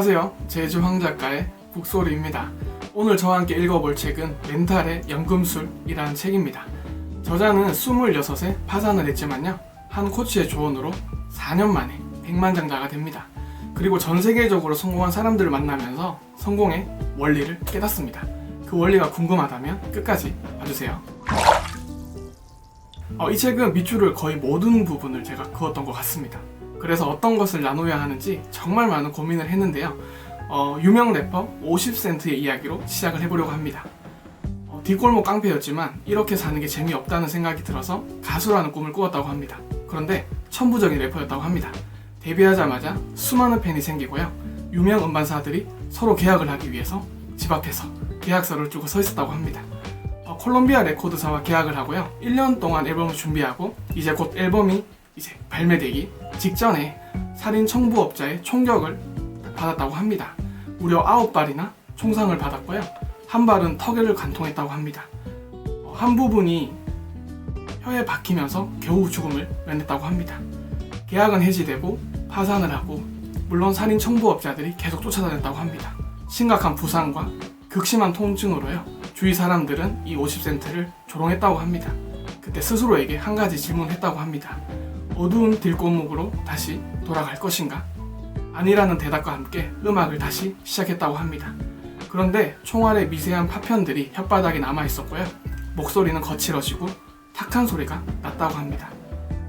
안녕하세요. 제주황 작가의 북소리입니다. 오늘 저와 함께 읽어볼 책은 멘탈의 연금술이라는 책입니다. 저자는 26에 파산을 했지만요, 한 코치의 조언으로 4년 만에 백만장자가 됩니다. 그리고 전 세계적으로 성공한 사람들을 만나면서 성공의 원리를 깨닫습니다. 그 원리가 궁금하다면 끝까지 봐주세요. 이 책은 밑줄을 거의 모든 부분을 제가 그었던 것 같습니다. 그래서 어떤 것을 나눠야 하는지 정말 많은 고민을 했는데요. 유명 래퍼 50센트의 이야기로 시작을 해보려고 합니다. 뒷골목 깡패였지만 이렇게 사는 게 재미없다는 생각이 들어서 가수라는 꿈을 꾸었다고 합니다. 그런데 천부적인 래퍼였다고 합니다. 데뷔하자마자 수많은 팬이 생기고요, 유명 음반사들이 서로 계약을 하기 위해서 집 앞에서 계약서를 두고 서 있었다고 합니다. 콜롬비아 레코드사와 계약을 하고요, 1년 동안 앨범을 준비하고 이제 곧 앨범이 발매되기 직전에 살인 청부업자의 총격을 받았다고 합니다. 무려 9발이나 총상을 받았고요, 한 발은 턱을 관통했다고 합니다. 한 부분이 혀에 박히면서 겨우 죽음을 면했다고 합니다. 계약은 해지되고 파산을 하고, 물론 살인 청부업자들이 계속 쫓아다녔다고 합니다. 심각한 부상과 극심한 통증으로요, 주위 사람들은 이 50센트를 조롱했다고 합니다. 그때 스스로에게 한 가지 질문했다고 합니다. 어두운 뒷골목으로 다시 돌아갈 것인가? 아니라는 대답과 함께 음악을 다시 시작했다고 합니다. 그런데 총알의 미세한 파편들이 혓바닥에 남아있었고요, 목소리는 거칠어지고 탁한 소리가 났다고 합니다.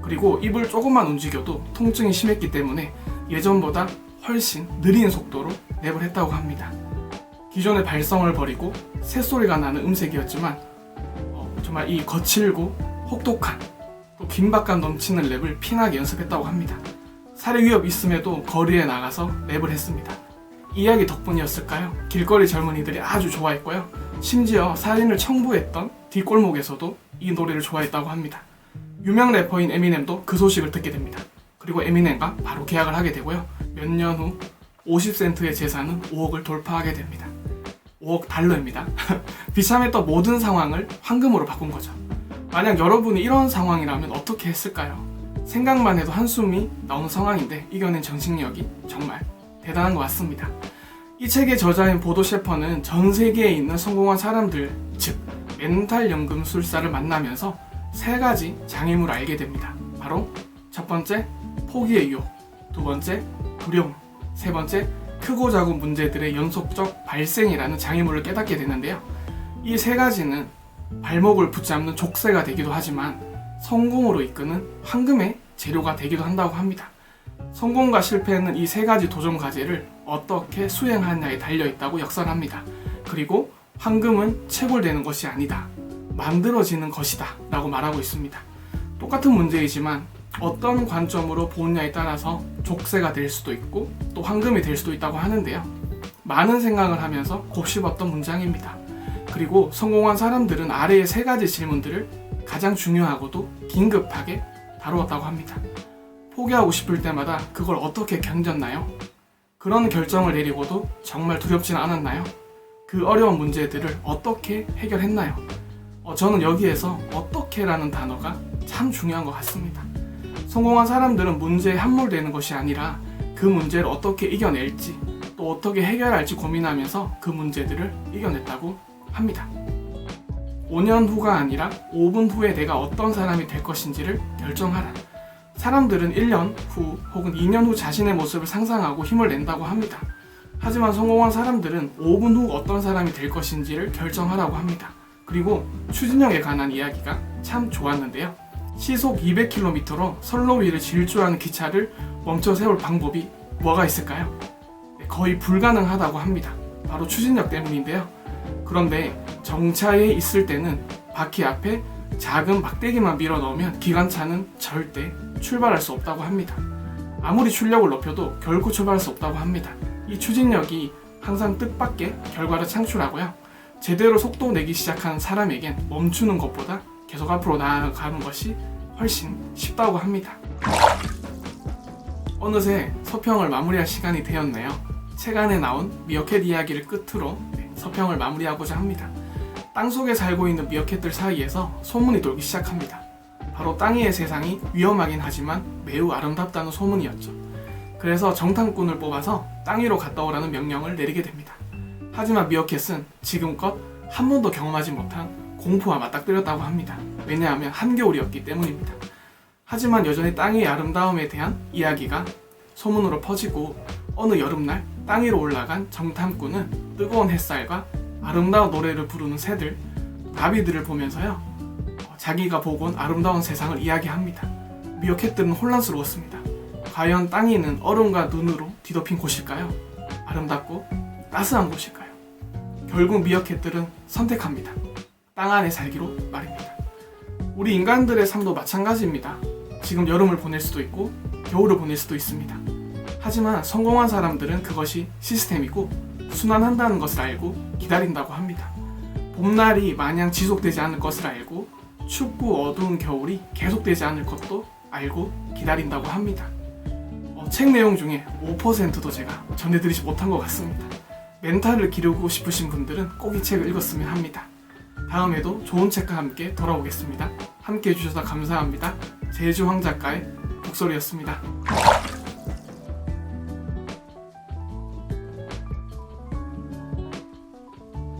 그리고 입을 조금만 움직여도 통증이 심했기 때문에 예전보다 훨씬 느린 속도로 랩을 했다고 합니다. 기존의 발성을 버리고 새소리가 나는 음색이었지만 정말 이 거칠고 혹독한 또 긴박감 넘치는 랩을 피나게 연습했다고 합니다. 살해 위협 있음에도 거리에 나가서 랩을 했습니다. 이야기 덕분이었을까요? 길거리 젊은이들이 아주 좋아했고요, 심지어 살인을 청부했던 뒷골목에서도 이 노래를 좋아했다고 합니다. 유명 래퍼인 에미넴도 그 소식을 듣게 됩니다. 그리고 에미넴과 바로 계약을 하게 되고요, 몇 년 후 50센트의 재산은 5억을 돌파하게 됩니다. 5억 달러입니다. 비참했던 모든 상황을 황금으로 바꾼 거죠. 만약 여러분이 이런 상황이라면 어떻게 했을까요? 생각만 해도 한숨이 나오는 상황인데 이겨낸 정신력이 정말 대단한 것 같습니다. 이 책의 저자인 보도 셰퍼는 전 세계에 있는 성공한 사람들, 즉 멘탈 연금술사를 만나면서 3가지 장애물을 알게 됩니다. 바로 첫 번째, 포기의 유혹, 두 번째, 두려움, 세 번째, 크고 작은 문제들의 연속적 발생이라는 장애물을 깨닫게 되는데요. 이 3가지는 발목을 붙잡는 족쇄가 되기도 하지만 성공으로 이끄는 황금의 재료가 되기도 한다고 합니다. 성공과 실패는 이 3가지 도전 과제를 어떻게 수행하느냐에 달려있다고 역설합니다. 그리고 황금은 채굴되는 것이 아니다, 만들어지는 것이다 라고 말하고 있습니다. 똑같은 문제이지만 어떤 관점으로 보느냐에 따라서 족쇄가 될 수도 있고 또 황금이 될 수도 있다고 하는데요. 많은 생각을 하면서 곱씹었던 문장입니다. 그리고 성공한 사람들은 아래의 3가지 질문들을 가장 중요하고도 긴급하게 다루었다고 합니다. 포기하고 싶을 때마다 그걸 어떻게 견뎠나요? 그런 결정을 내리고도 정말 두렵지는 않았나요? 그 어려운 문제들을 어떻게 해결했나요? 저는 여기에서 어떻게라는 단어가 참 중요한 것 같습니다. 성공한 사람들은 문제에 함몰되는 것이 아니라 그 문제를 어떻게 이겨낼지 또 어떻게 해결할지 고민하면서 그 문제들을 이겨냈다고 합니다. 5년 후가 아니라 5분 후에 내가 어떤 사람이 될 것인지를 결정하라. 사람들은 1년 후 혹은 2년 후 자신의 모습을 상상하고 힘을 낸다고 합니다. 하지만 성공한 사람들은 5분 후 어떤 사람이 될 것인지를 결정하라고 합니다. 그리고 추진력에 관한 이야기가 참 좋았는데요. 시속 200km로 선로 위를 질주하는 기차를 멈춰 세울 방법이 뭐가 있을까요? 거의 불가능하다고 합니다. 바로 추진력 때문인데요. 그런데 정차에 있을 때는 바퀴 앞에 작은 막대기만 밀어 넣으면 기관차는 절대 출발할 수 없다고 합니다. 아무리 출력을 높여도 결코 출발할 수 없다고 합니다. 이 추진력이 항상 뜻밖의 결과를 창출하고요, 제대로 속도 내기 시작한 사람에겐 멈추는 것보다 계속 앞으로 나아가는 것이 훨씬 쉽다고 합니다. 어느새 서평을 마무리할 시간이 되었네요. 책 안에 나온 미어캣 이야기를 끝으로 서평을 마무리하고자 합니다. 땅속에 살고 있는 미어캣들 사이에서 소문이 돌기 시작합니다. 바로 땅 위의 세상이 위험하긴 하지만 매우 아름답다는 소문이었죠. 그래서 정탐꾼을 뽑아서 땅 위로 갔다 오라는 명령을 내리게 됩니다. 하지만 미어캣은 지금껏 한 번도 경험하지 못한 공포와 맞닥뜨렸다고 합니다. 왜냐하면 한겨울이었기 때문입니다. 하지만 여전히 땅의 아름다움에 대한 이야기가 소문으로 퍼지고 어느 여름날 땅 위로 올라간 정탐꾼은 뜨거운 햇살과 아름다운 노래를 부르는 새들, 나비들을 보면서요, 자기가 보고 온 아름다운 세상을 이야기합니다. 미어캣들은 혼란스러웠습니다. 과연 땅이 있는 얼음과 눈으로 뒤덮인 곳일까요? 아름답고 따스한 곳일까요? 결국 미어캣들은 선택합니다. 땅 안에 살기로 말입니다. 우리 인간들의 삶도 마찬가지입니다. 지금 여름을 보낼 수도 있고 겨울을 보낼 수도 있습니다. 하지만 성공한 사람들은 그것이 시스템이고 순환한다는 것을 알고 기다린다고 합니다. 봄날이 마냥 지속되지 않을 것을 알고 춥고 어두운 겨울이 계속되지 않을 것도 알고 기다린다고 합니다. 책 내용 중에 5%도 제가 전해드리지 못한 것 같습니다. 멘탈을 기르고 싶으신 분들은 꼭 이 책을 읽었으면 합니다. 다음에도 좋은 책과 함께 돌아오겠습니다. 함께 해주셔서 감사합니다. 제주황 작가의 북소리였습니다.